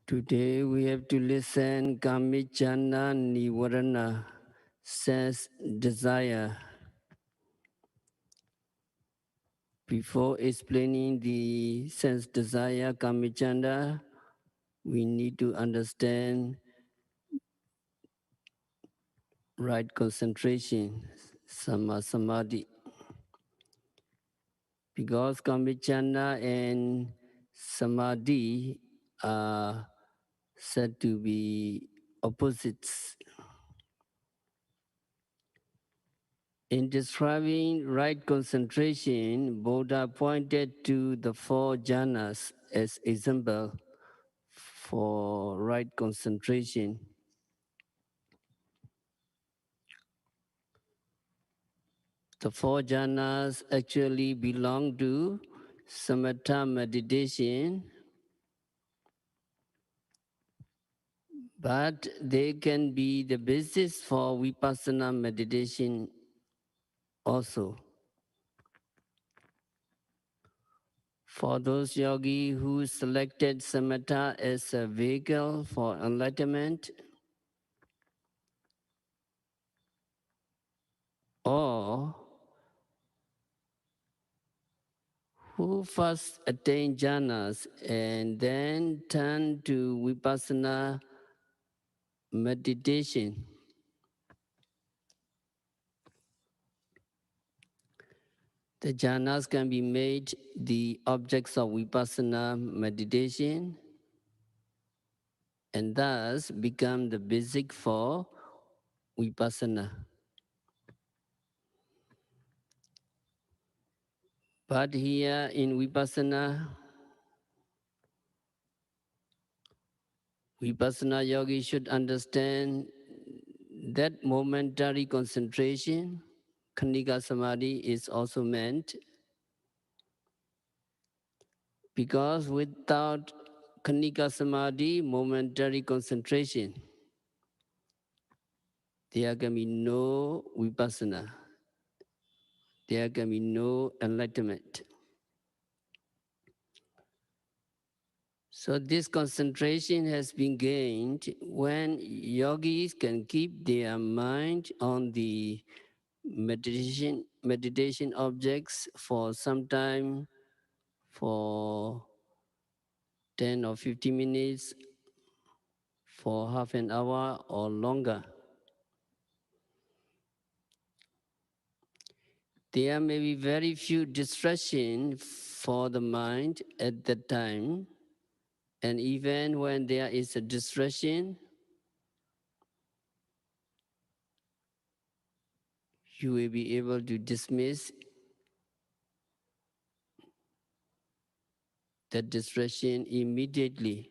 Today we have to listen Kāmacchanda Nivarana, sense desire. Before explaining the sense desire Kāmacchanda, we need to understand right concentration, samadhi. Because Kāmacchanda and samadhi are said to be opposites. In describing right concentration, Buddha pointed to the four jhanas as example for right concentration. The four jhanas actually belong to samatha meditation, but they can be the basis for vipassana meditation also. For those yogis who selected samatha as a vehicle for enlightenment, or who first attain jhanas and then turn to vipassana meditation, the jhanas can be made the objects of vipassana meditation and thus become the basic for vipassana. But here in Vipassana yogi should understand that momentary concentration, khanika samadhi, is also meant, because without khanika samadhi, momentary concentration, there can be no vipassana, there can be no enlightenment. So this concentration has been gained when yogis can keep their mind on the meditation objects for some time, for 10 or 15 minutes, for half an hour or longer. There may be very few distractions for the mind at that time, and even when there is a distraction, you will be able to dismiss that distraction immediately.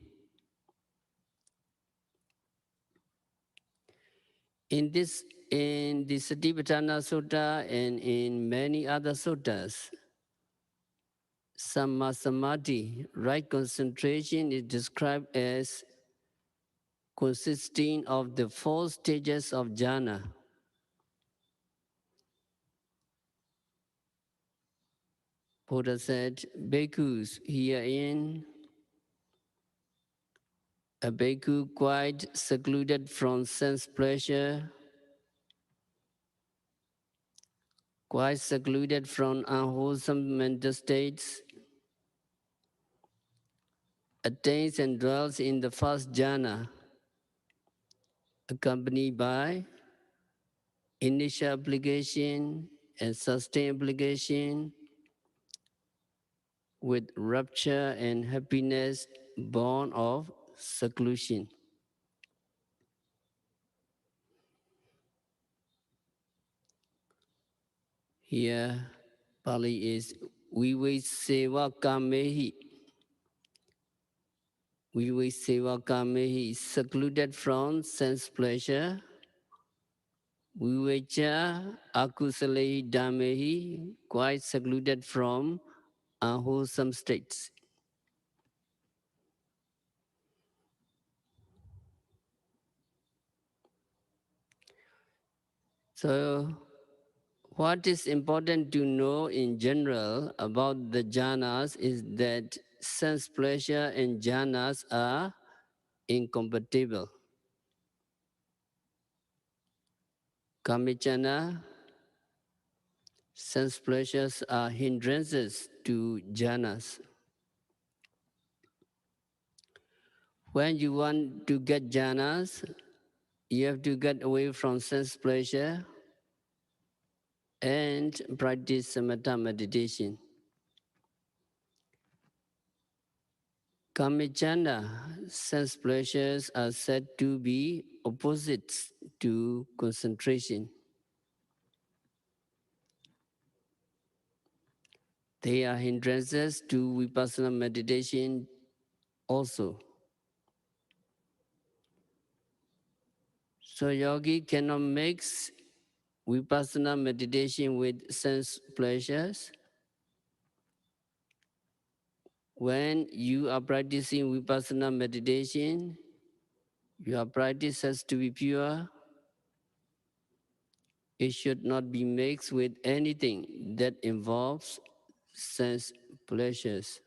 In the Satipatthana Sutta and in many other suttas, Samma Samadhi, right concentration, is described as consisting of the four stages of jhana. Buddha said, bhikkhus, herein a bhikkhu quite secluded from sense pleasure, quite secluded from unwholesome mental states, attains and dwells in the first jhana, accompanied by initial application and sustained application, with rapture and happiness born of seclusion. Here, Pali is Viveseva Kamehi. Viveseva Kamehi, secluded from sense pleasure. Vivecha Akusalehi Dhamehi, quite secluded from unwholesome states. So, what is important to know in general about the jhanas is that sense pleasure and jhanas are incompatible. Kāmacchanda, sense pleasures are hindrances to jhanas. When you want to get jhanas, you have to get away from sense pleasure and practice samatha meditation. Kāmacchanda, sense pleasures are said to be opposites to concentration. They are hindrances to vipassana meditation also. So yogi cannot mix vipassana meditation with sense pleasures. When you are practicing vipassana meditation, your practice has to be pure. It should not be mixed with anything that involves sense pleasures.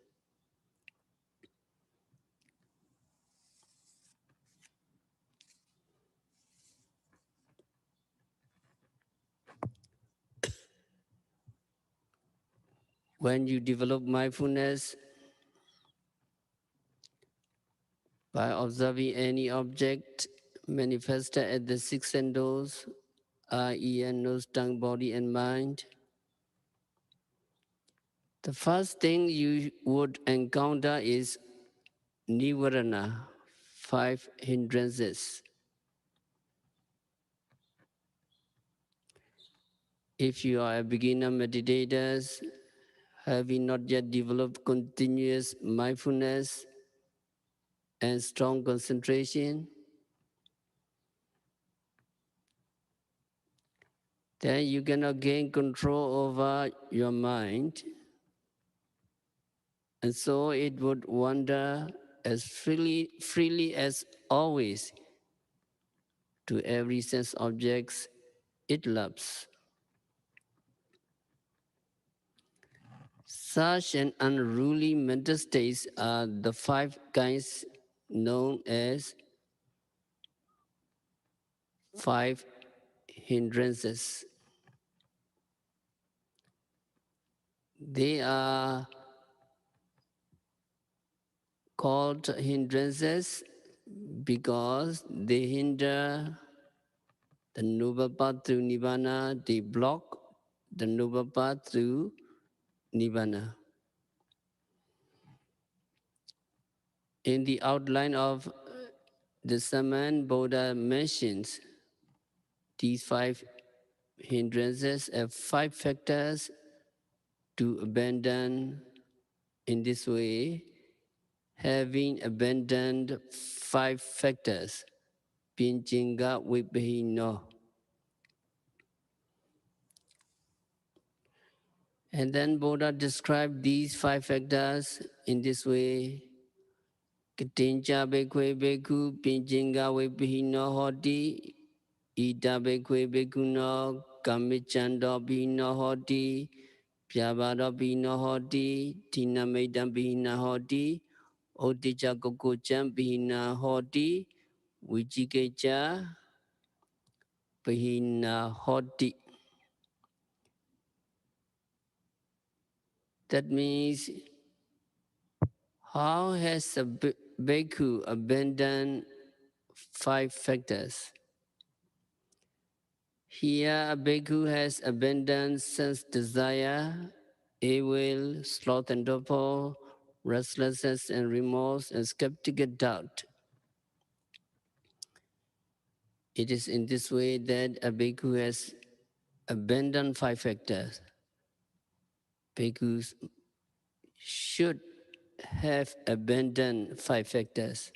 When you develop mindfulness by observing any object manifested at the six senses, eye, ear, nose, tongue, body, and mind, the first thing you would encounter is Nivarana, 5 hindrances. If you are a beginner meditator, having not yet developed continuous mindfulness and strong concentration, then you cannot gain control over your mind, and so it would wander as freely as always to every sense objects it loves. Such an unruly mental states are the 5 kinds known as 5 hindrances. They are called hindrances because they hinder the noble path through Nibbana, they block the noble path through Nibbana. In the outline of the sermon, Buddha mentions these 5 hindrances as 5 factors to abandon. In this way, having abandoned 5 factors, Pinchinga Vipahino. And then Buddha described these 5 factors in this way. Katincha Bekwe Beku Pinchinga Vipahino Hoti Ita Bekwe Bekuno Kāmacchanda Bhino Hoti Pyabara Bhino Hoti Tina Meidam Bhina Hoti Oticha Kokocham Bhina Hoti Vichikecha Bhina Hoti. That means, how has a bhikkhu abandoned 5 factors? Here, a bhikkhu has abandoned sense desire, ill will, sloth and torpor, restlessness and remorse, and skeptical doubt. It is in this way that a bhikkhu has abandoned 5 factors. Bhikkhus should have abandoned 5 factors.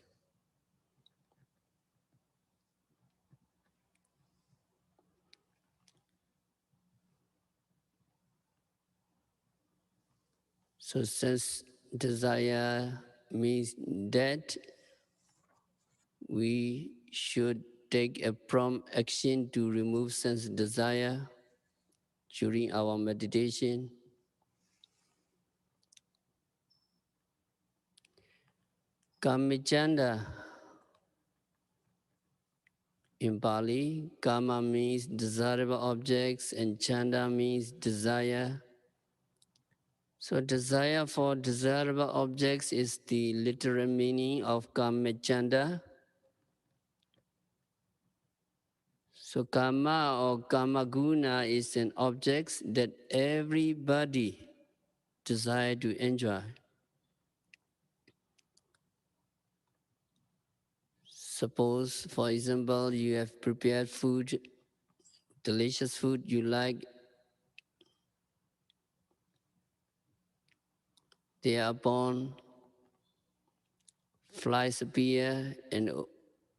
So sense desire means that we should take a prompt action to remove sense desire during our meditation. Kāmacchanda In Pali, Kama means desirable objects and Chanda means desire. So desire for desirable objects is the literal meaning of Kāmacchanda. So Kama or Kamaguna is an object that everybody desire to enjoy. Suppose, for example, you have prepared food, delicious food you like. Thereupon, flies appear and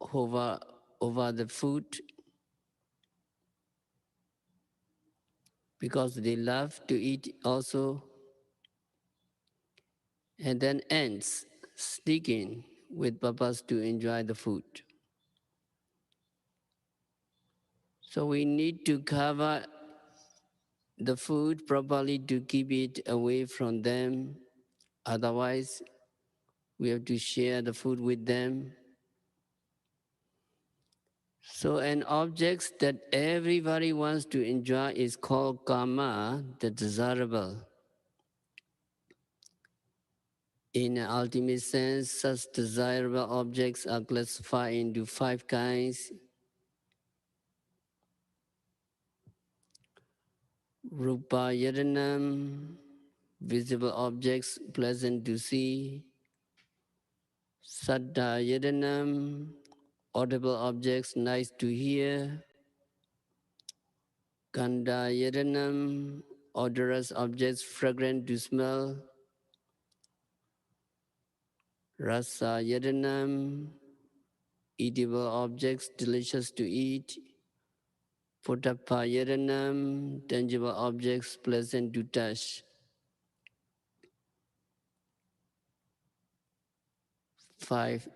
hover over the food because they love to eat also, and then ants sneak in with purpose to enjoy the food. So we need to cover the food properly to keep it away from them. Otherwise, we have to share the food with them. So an object that everybody wants to enjoy is called karma, the desirable. In an ultimate sense, such desirable objects are classified into 5 kinds: rupa yadanam, visible objects pleasant to see; saddha yadanam, audible objects nice to hear; gandha yadanam, odorous objects fragrant to smell; rasa yadanam, eatable objects delicious to eat; potappa yadanam, tangible objects pleasant to touch. 5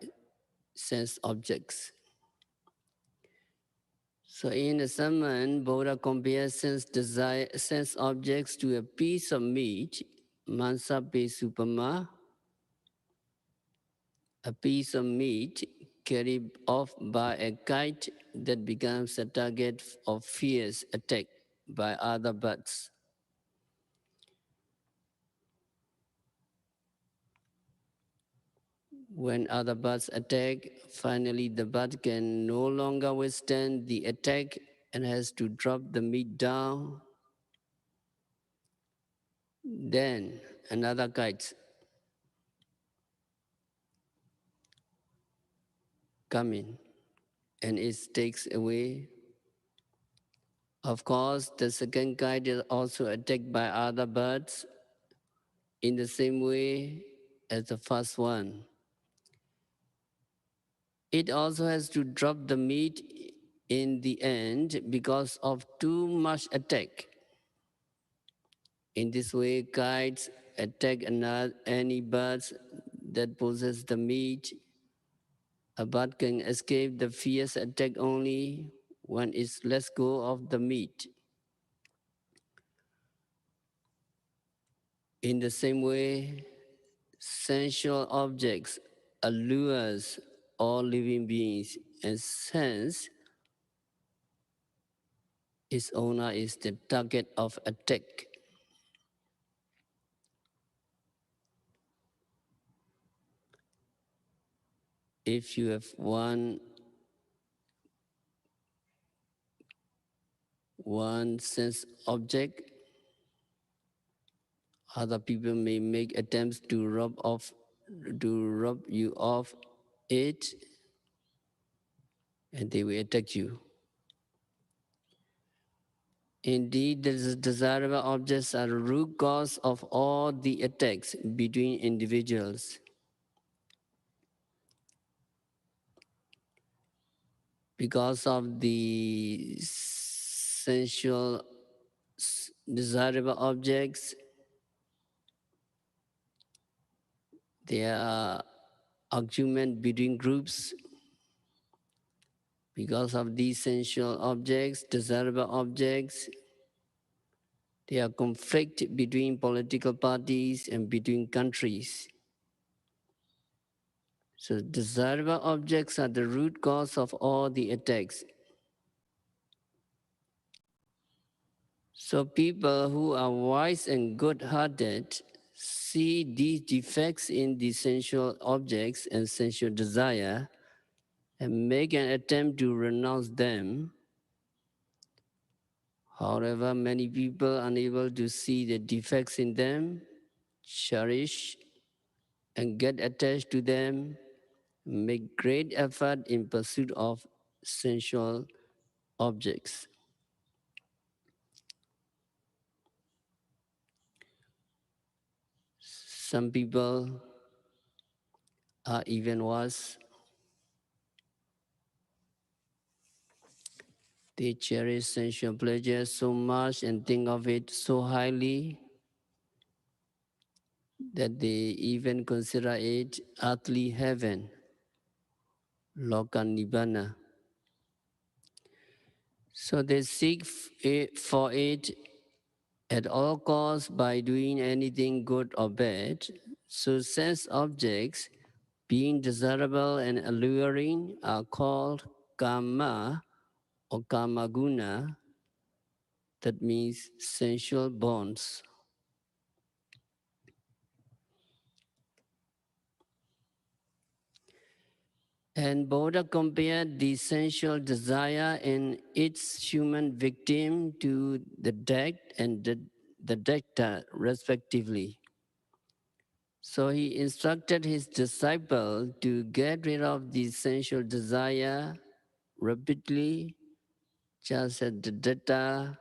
sense objects. So in the sermon, Buddha compares sense objects to a piece of meat, mansa pe supama, a piece of meat carried off by a kite that becomes a target of fierce attack by other birds. When other birds attack, finally the bird can no longer withstand the attack and has to drop the meat down. Then another kite come in and it takes away. Of course, the second kite is also attacked by other birds in the same way as the first one. It also has to drop the meat in the end because of too much attack. In this way, kites attack any birds that possess the meat. A bird can escape the fierce attack only when it lets go of the meat. In the same way, sensual objects allures all living beings, and sense its owner is the target of attack. If you have one sense object, other people may make attempts to rob you of it, and they will attack you. Indeed, the desirable objects are the root cause of all the attacks between individuals. Because of the sensual desirable objects, there are arguments between groups. Because of these sensual objects, desirable objects, there are conflict between political parties and between countries. So desirable objects are the root cause of all the attacks. So people who are wise and good-hearted see these defects in the sensual objects and sensual desire and make an attempt to renounce them. However, many people unable to see the defects in them, cherish and get attached to them, make great effort in pursuit of sensual objects. Some people are even worse. They cherish sensual pleasure so much and think of it so highly that they even consider it earthly heaven, Loka Nibbana. So they seek for it at all costs by doing anything good or bad. So sense objects, being desirable and alluring, are called kama or kamaguna, that means sensual bonds. And Buddha compared the sensual desire and its human victim to the dect and the debtor, respectively. So he instructed his disciple to get rid of the sensual desire rapidly, just as the debtor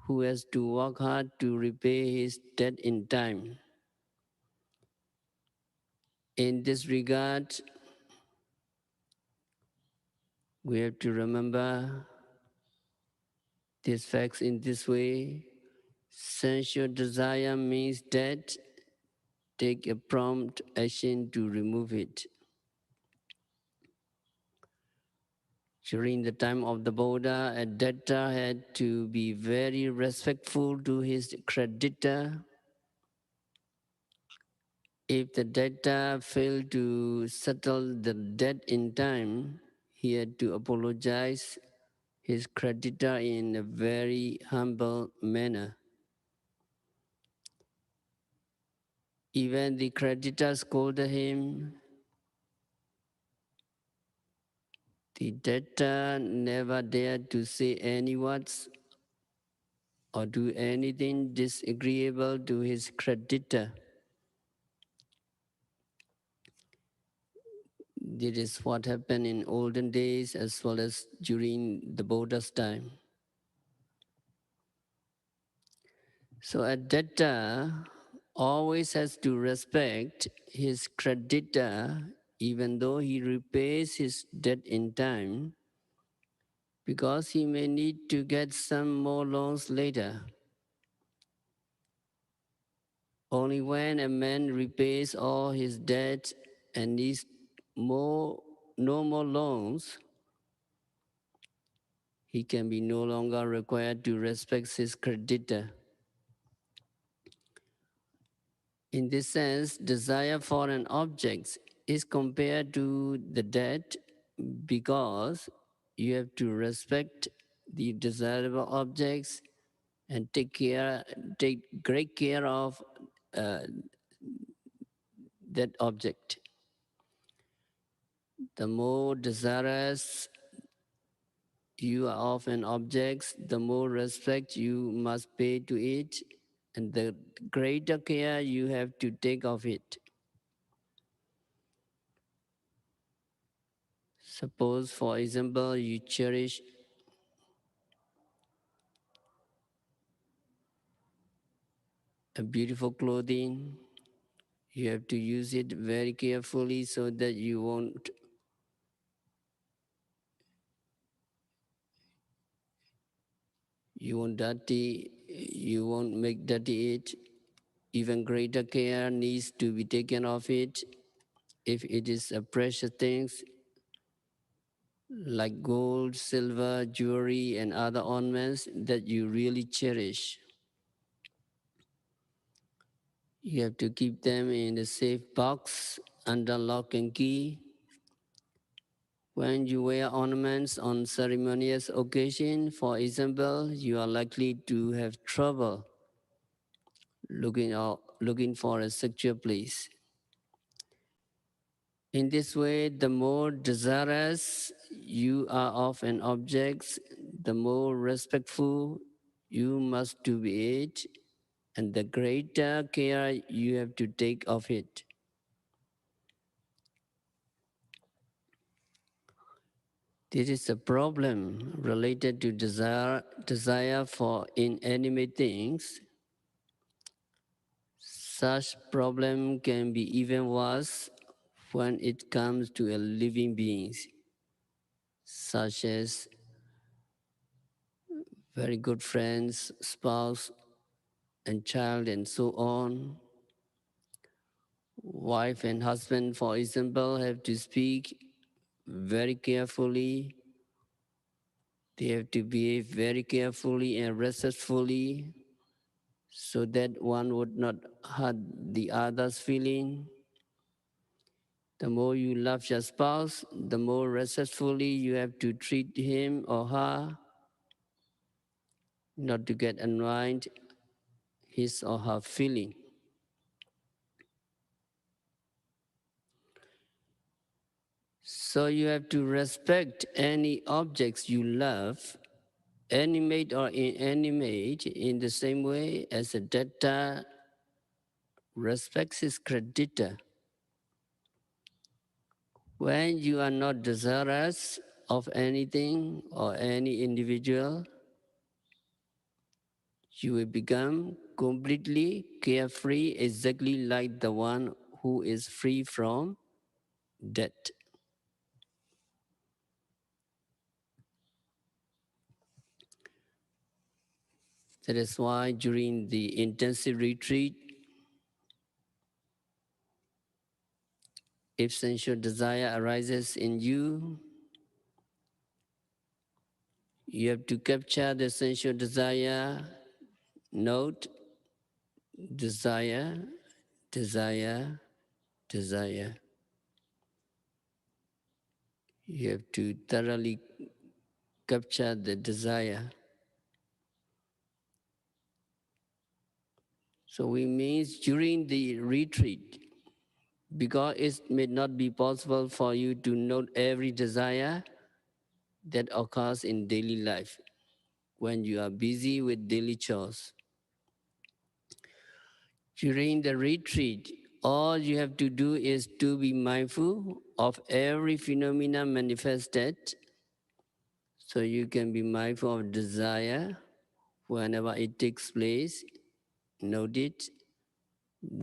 who has to work hard to repay his debt in time. In this regard, we have to remember these facts in this way. Sensual desire means that take a prompt action to remove it. During the time of the Buddha, a debtor had to be very respectful to his creditor. If the debtor failed to settle the debt in time, he had to apologize his creditor in a very humble manner. Even the creditor scolded him. The debtor never dared to say any words or do anything disagreeable to his creditor. This is what happened in olden days as well as during the Buddha's time. So a debtor always has to respect his creditor even though he repays his debt in time, because he may need to get some more loans later. Only when a man repays all his debt and needs no more loans, he can be no longer required to respect his creditor. In this sense, desire for an object is compared to the debt because you have to respect the desirable objects and take great care of uh, that object. The more desirous you are of an object, the more respect you must pay to it, and the greater care you have to take of it. Suppose, for example, you cherish a beautiful clothing. You have to use it very carefully so that you won't make dirty it. Even greater care needs to be taken of it. If it is a precious things like gold, silver, jewelry, and other ornaments that you really cherish, you have to keep them in a safe box under lock and key. When you wear ornaments on ceremonious occasion, for example, you are likely to have trouble looking for a secure place. In this way, the more desirous you are of an object, the more respectful you must to be it, and the greater care you have to take of it. This is a problem related to desire for inanimate things. Such problem can be even worse when it comes to a living beings, such as very good friends, spouse, and child, and so on. Wife and husband, for example, have to speak very carefully. They have to behave very carefully and respectfully so that one would not hurt the other's feeling. The more you love your spouse, the more respectfully you have to treat him or her, not to get annoyed his or her feeling. So you have to respect any objects you love, animate or inanimate, in the same way as a debtor respects his creditor. When you are not desirous of anything or any individual, you will become completely carefree, exactly like the one who is free from debt. That is why during the intensive retreat, if sensual desire arises in you, you have to capture the sensual desire, note, desire, desire, desire. You have to thoroughly capture the desire. So it means during the retreat, because it may not be possible for you to note every desire that occurs in daily life when you are busy with daily chores. During the retreat, all you have to do is to be mindful of every phenomena manifested. So you can be mindful of desire whenever it takes place. Note it,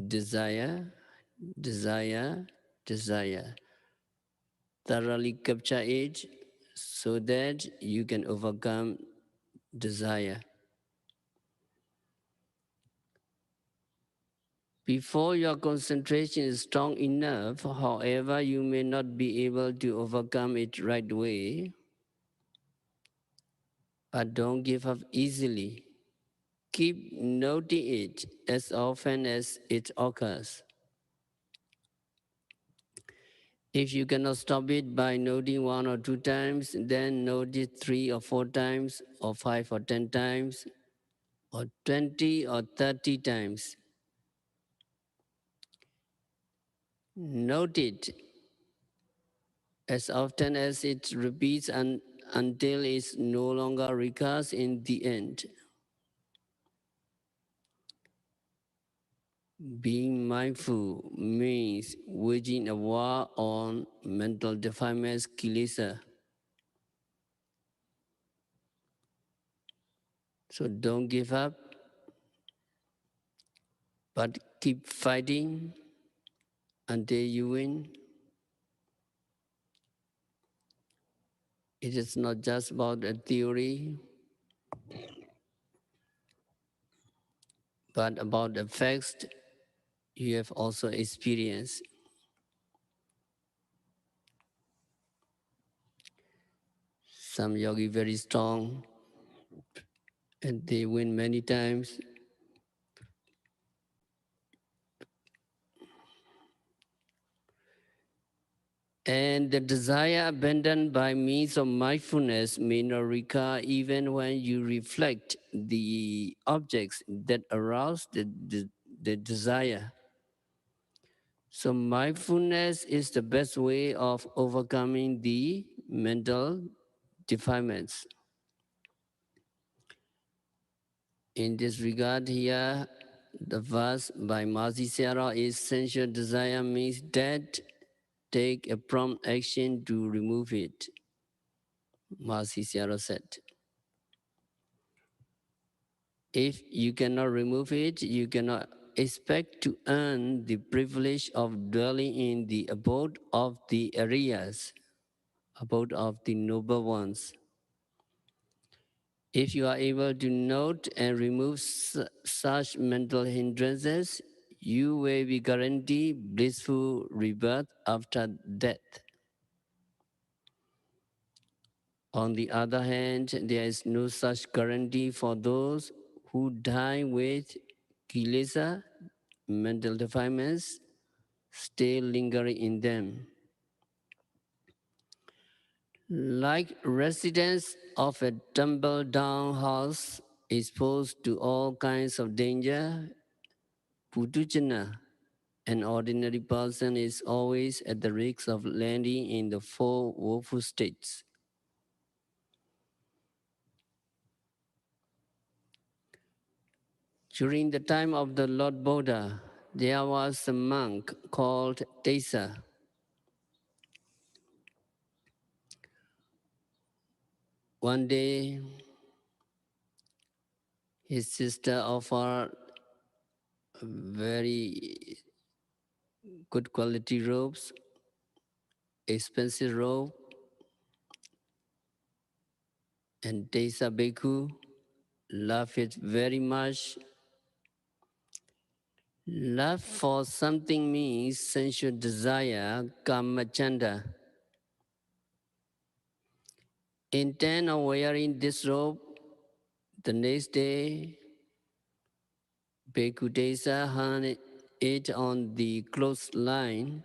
desire, desire, desire. Thoroughly capture it so that you can overcome desire. Before your concentration is strong enough, however, you may not be able to overcome it right away, but don't give up easily. Keep noting it as often as it occurs. If you cannot stop it by noting 1 or 2 times, then note it 3 or 4 times, or 5 or 10 times, or 20 or 30 times. Note it as often as it repeats until it no longer recurs in the end. Being mindful means waging a war on mental defilements, kilesa. So don't give up, but keep fighting until you win. It is not just about a theory, but about the facts you have also experienced. Some yogi very strong and they win many times. And the desire abandoned by means of mindfulness may not recur even when you reflect the objects that arouse the desire. So mindfulness is the best way of overcoming the mental defilements. In this regard here, the verse by Mahasi Sayadaw is sensual desire means that take a prompt action to remove it. Mahasi Sayadaw said. If you cannot remove it, you cannot expect to earn the privilege of dwelling in the abode of the Ariyas, abode of the noble ones. If you are able to note and remove such mental hindrances, you will be guaranteed blissful rebirth after death. On the other hand, there is no such guarantee for those who die with kilesa, mental defilements, still lingering in them. Like residents of a tumble-down house exposed to all kinds of danger, Putujana, an ordinary person, is always at the risk of landing in the four woeful states. During the time of the Lord Buddha, there was a monk called Tesa. One day, his sister offered very good quality robes, expensive robe, and Tesa Bhikkhu loved it very much. Love for something means sensual desire, Kāmacchanda. Intent of wearing this robe, the next day, Bhikkhu Tesa hung it on the clothesline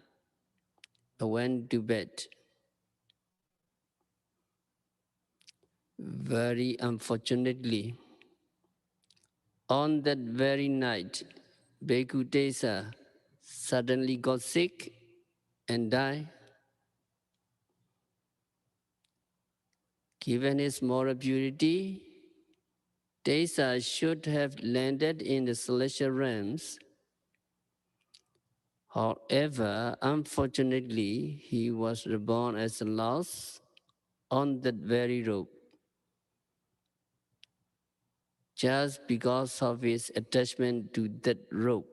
and went to bed. Very unfortunately, on that very night, Bhikkhu Tesa suddenly got sick and died. Given his moral purity, Tesa should have landed in the celestial realms. However, unfortunately, he was reborn as a louse on that very robe. Just because of his attachment to that rope.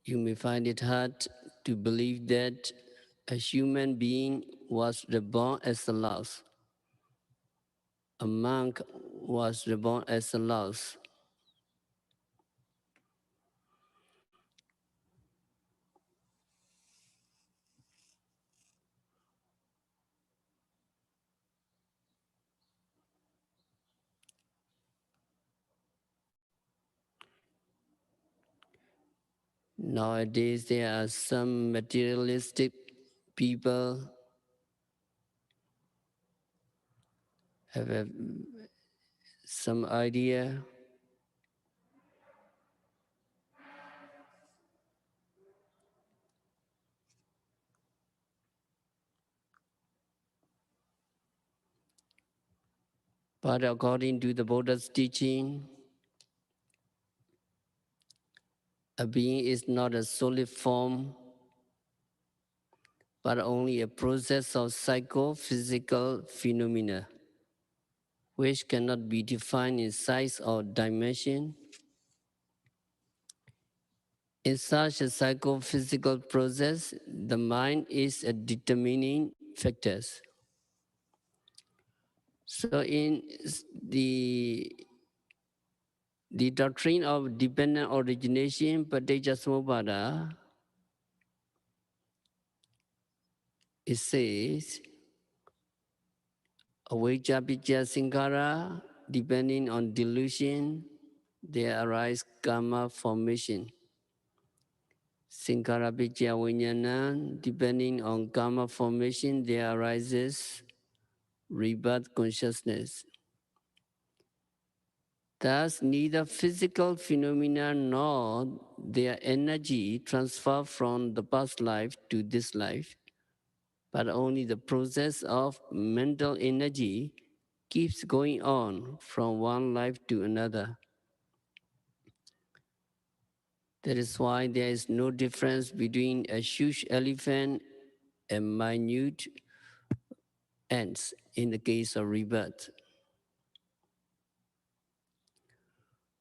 You may find it hard to believe that a human being was reborn as a louse. A monk was reborn as a louse. Nowadays, there are some materialistic people have some idea but according to the Buddha's teaching, a being is not a solid form but only a process of psychophysical phenomena, which cannot be defined in size or dimension. In such a psychophysical process, the mind is a determining factor. So in the doctrine of dependent origination, Paticcasamuppada, it says, avijja picca sankhara, depending on delusion, there arise karma formation. Sankara Vicaya Vijnana, depending on karma formation, there arises rebirth consciousness. Thus, neither physical phenomena nor their energy transfer from the past life to this life, but only the process of mental energy keeps going on from one life to another. That is why there is no difference between a huge elephant and minute ants in the case of rebirth.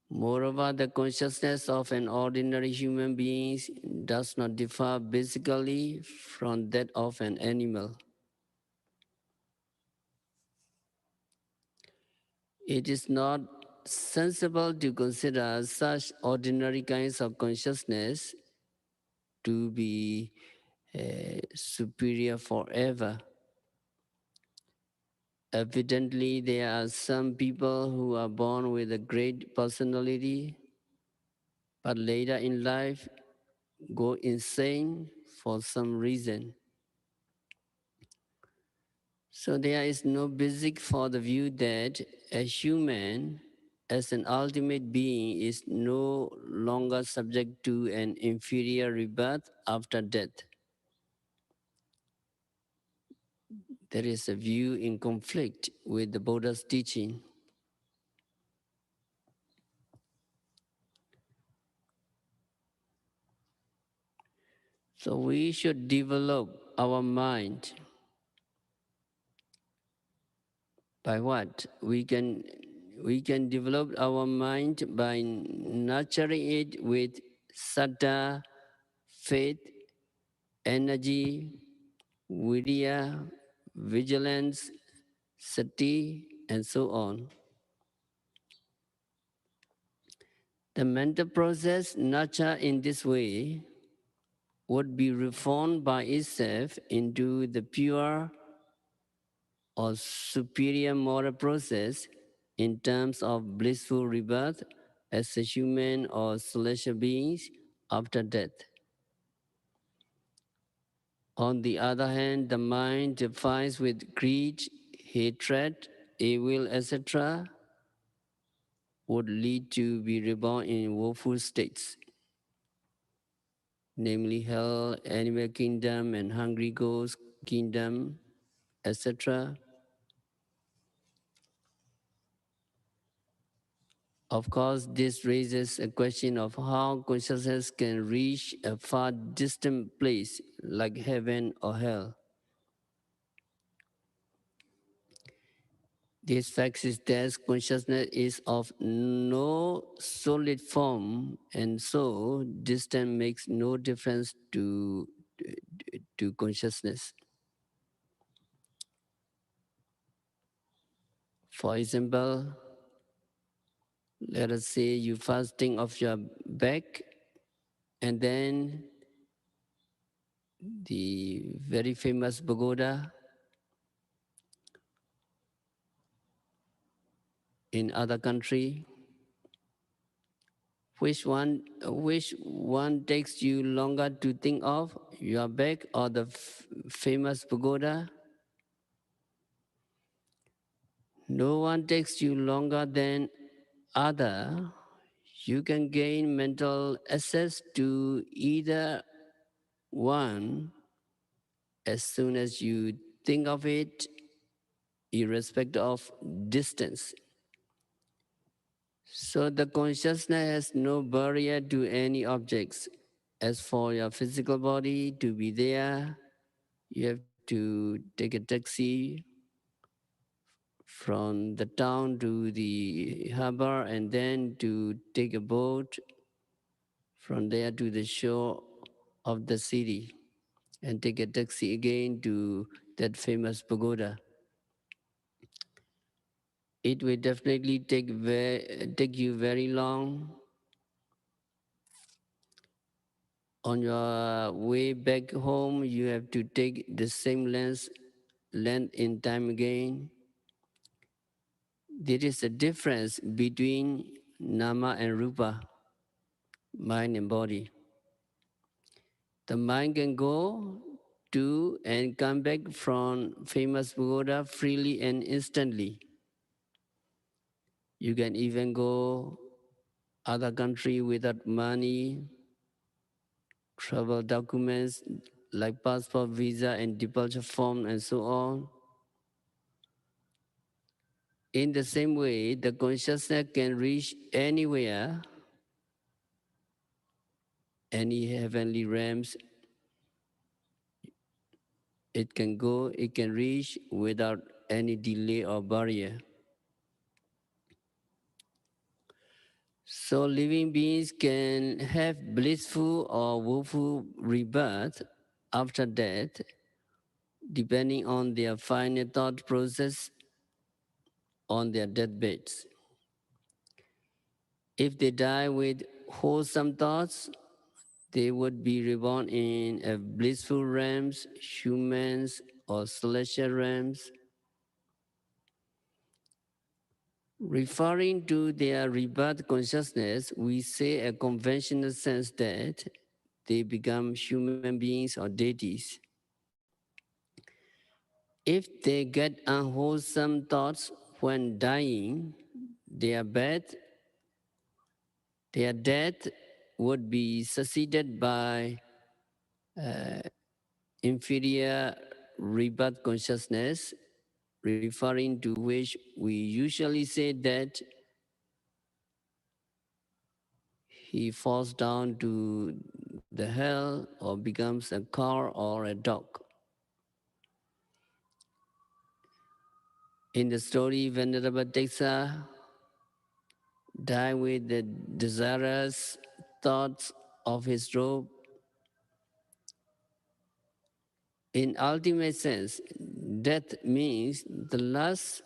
Moreover, the consciousness of an ordinary human being does not differ basically from that of an animal. It is not sensible to consider such ordinary kinds of consciousness to be superior forever. Evidently, there are some people who are born with a great personality, but later in life go insane for some reason. So there is no basis for the view that a human as an ultimate being is no longer subject to an inferior rebirth after death. There is a view in conflict with the Buddha's teaching. So we should develop our mind. By what? We can develop our mind by nurturing it with saddha, faith, energy, virya, vigilance, sati, and so on. The mental process nurtured in this way would be reformed by itself into the pure or superior moral process in terms of blissful rebirth as a human or celestial beings after death. On the other hand, the mind defies with greed, hatred, evil, etc., would lead to be reborn in woeful states, namely hell, animal kingdom, and hungry ghost kingdom, etc. Of course, this raises a question of how consciousness can reach a far distant place like heaven or hell. This fact is that consciousness is of no solid form, and so distance makes no difference to consciousness. For example, let us say you first think of your back, and then the very famous pagoda in other country. Which one takes you longer to think of, your back or the famous pagoda? No one takes you longer than other. You can gain mental access to either one as soon as you think of it, irrespective of distance. So the consciousness has no barrier to any objects. As for your physical body to be there, you have to take a taxi from the town to the harbor and then to take a boat from there to the shore of the city and take a taxi again to that famous pagoda. It will definitely take you very long. On your way back home, you have to take the same length in time again. There is a difference between nama and rupa, mind and body. The mind can go to and come back from famous pagoda freely and instantly. You can even go other country without money, travel documents like passport, visa, and departure form, and so on. In the same way, the consciousness can reach anywhere, any heavenly realms it can go, it can reach without any delay or barrier. So living beings can have blissful or woeful rebirth after death, depending on their final thought process on their deathbeds. If they die with wholesome thoughts, they would be reborn in a blissful realms, humans or celestial realms. Referring to their rebirth consciousness, we say a conventional sense that they become human beings or deities. If they get unwholesome thoughts when dying, their death, their death would be succeeded by inferior rebirth consciousness, referring to which we usually say that he falls down to the hell or becomes a car or a dog. In the story, Venerable Texa died with the desirous thoughts of his robe. In ultimate sense, death means the last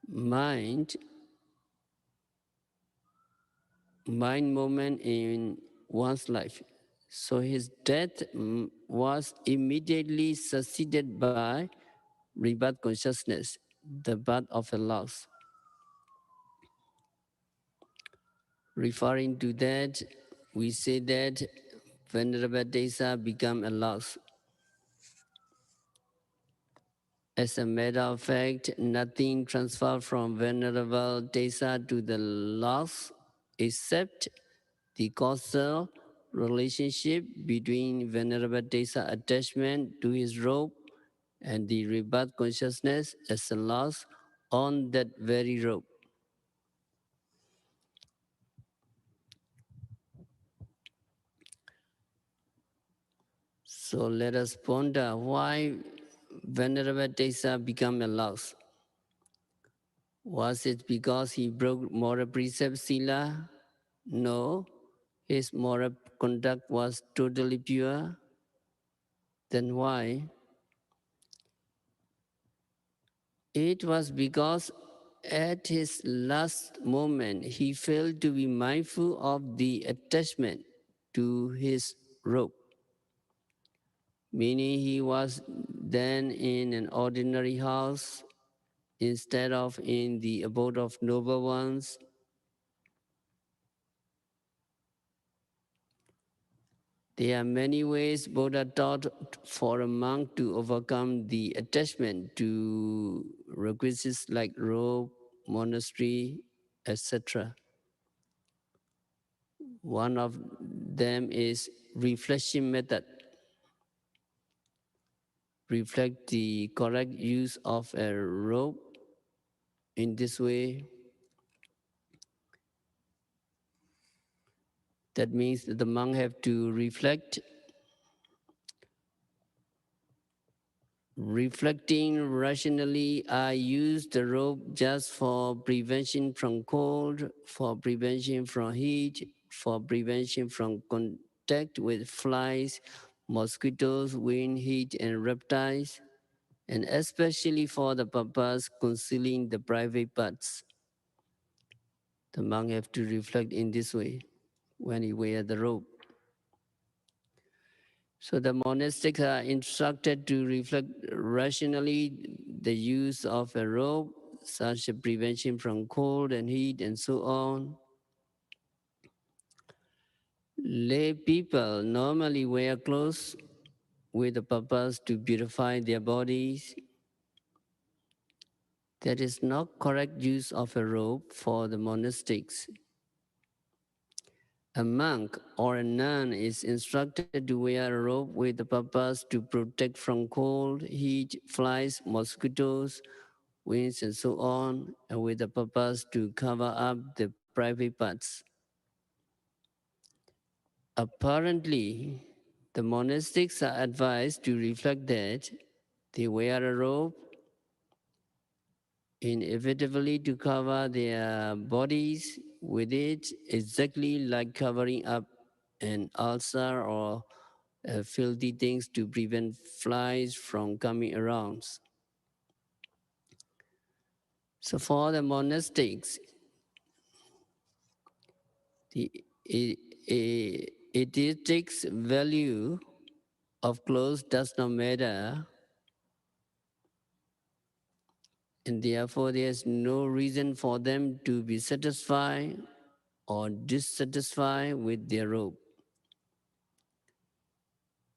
mind moment in one's life. So his death was immediately succeeded by rebirth consciousness, the birth of a loss. Referring to that, we say that Venerable Tesa become a loss. As a matter of fact, nothing transferred from Venerable Tesa to the loss except the causal relationship between Venerable Tesa attachment to his robe and the rebirth consciousness as a loss on that very robe. So let us ponder why Venerable Tesa became a loss. Was it because he broke moral precept Sila? No, his moral conduct was totally pure. Then why? It was because at his last moment he failed to be mindful of the attachment to his robe. Meaning he was then in an ordinary house instead of in the abode of noble ones. There are many ways Buddha taught for a monk to overcome the attachment to requisites like robe, monastery, etc. One of them is reflection method. Reflect the correct use of a robe. In this way, that means that the monk have to reflect. Reflecting rationally, I use the robe just for prevention from cold, for prevention from heat, for prevention from contact with flies, mosquitoes, wind, heat, and reptiles, and especially for the purpose concealing the private parts. The monk have to reflect in this way when he wears the robe. So the monastics are instructed to reflect rationally the use of a robe, such as prevention from cold and heat and so on. Lay people normally wear clothes with the purpose to beautify their bodies. That is not correct use of a robe for the monastics. A monk or a nun is instructed to wear a robe with the purpose to protect from cold, heat, flies, mosquitoes, winds, and so on, and with the purpose to cover up the private parts. Apparently, the monastics are advised to reflect that they wear a robe inevitably to cover their bodies with it, exactly like covering up an ulcer or filthy things to prevent flies from coming around. So for the monastics, the aesthetics value of clothes does not matter, and therefore there is no reason for them to be satisfied or dissatisfied with their robe.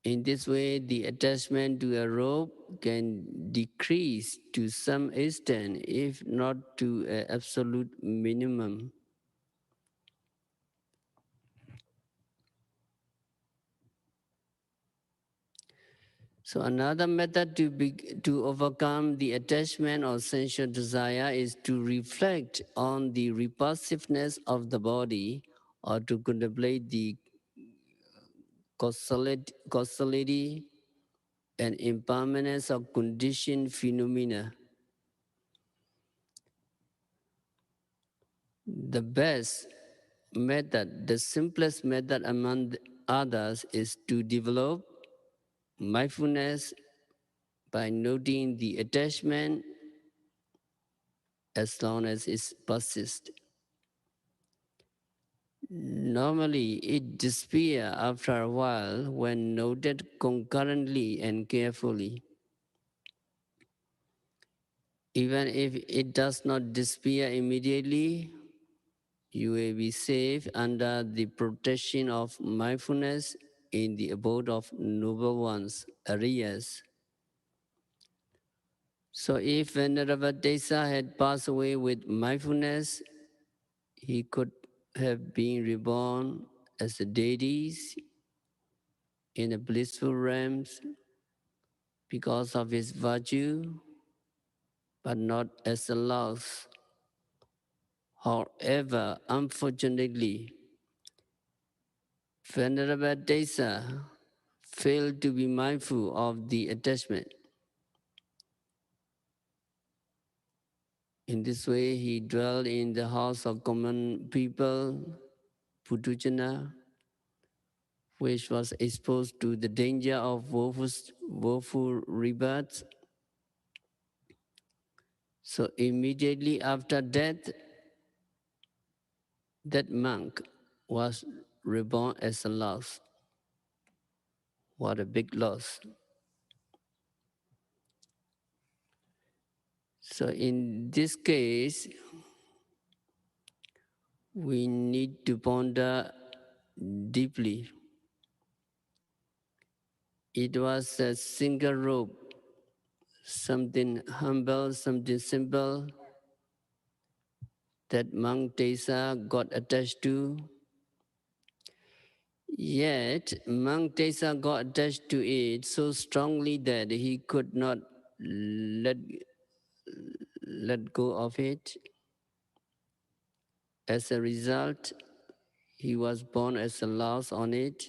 In this way, the attachment to a robe can decrease to some extent, if not to an absolute minimum. So another method to overcome the attachment or sensual desire is to reflect on the repulsiveness of the body, or to contemplate the causality and impermanence of conditioned phenomena. The best method, the simplest method among others, is to develop mindfulness by noting the attachment as long as it persists. Normally, it disappears after a while when noted concurrently and carefully. Even if it does not disappear immediately, you will be safe under the protection of mindfulness in the abode of noble ones, Ariyas. So if Venerable Desa had passed away with mindfulness, he could have been reborn as a deities in the blissful realms because of his virtue, but not as a loss. However, unfortunately, Venerable Desa failed to be mindful of the attachment. In this way, he dwelled in the house of common people, Thuzana, which was exposed to the danger of woeful rebirths. So immediately after death, that monk was reborn as a loss. What a big loss. So in this case, we need to ponder deeply. It was a single robe, something humble, something simple, that monk Tesa got attached to. Yet, monk Tesa got attached to it so strongly that he could not let, let go of it. As a result, he was born as a loss on it.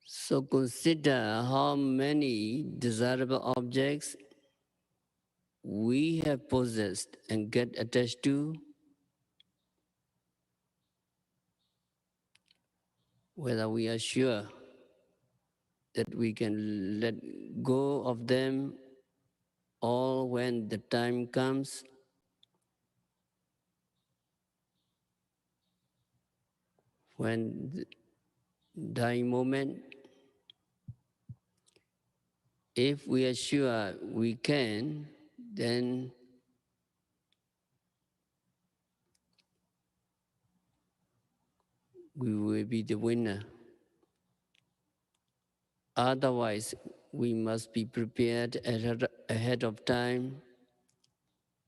So consider how many desirable objects we have possessed and get attached to, whether we are sure that we can let go of them all when the time comes, when the dying moment. If we are sure we can, then we will be the winner. Otherwise, we must be prepared ahead of time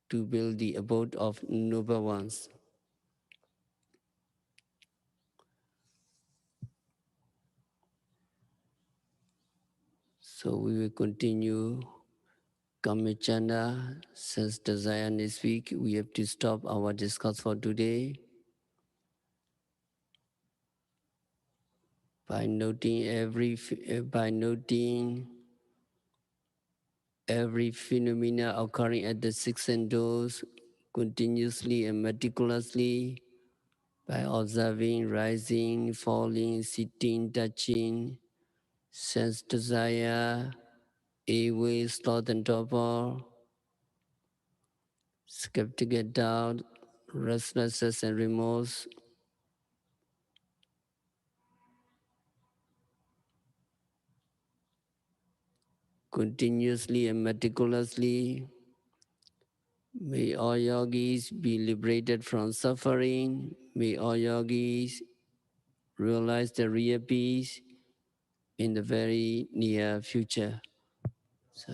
to build the abode of noble ones. So we will continue Kāmacchanda. Since the Zion is weak, we have to stop our discourse for today by noting every phenomena occurring at the six senses continuously and meticulously, by observing rising, falling, sitting, touching, sense desire, airway, sloth and torpor, skeptical doubt, restlessness and remorse, continuously and meticulously. May all yogis be liberated from suffering. May all yogis realize the real peace in the very near future. So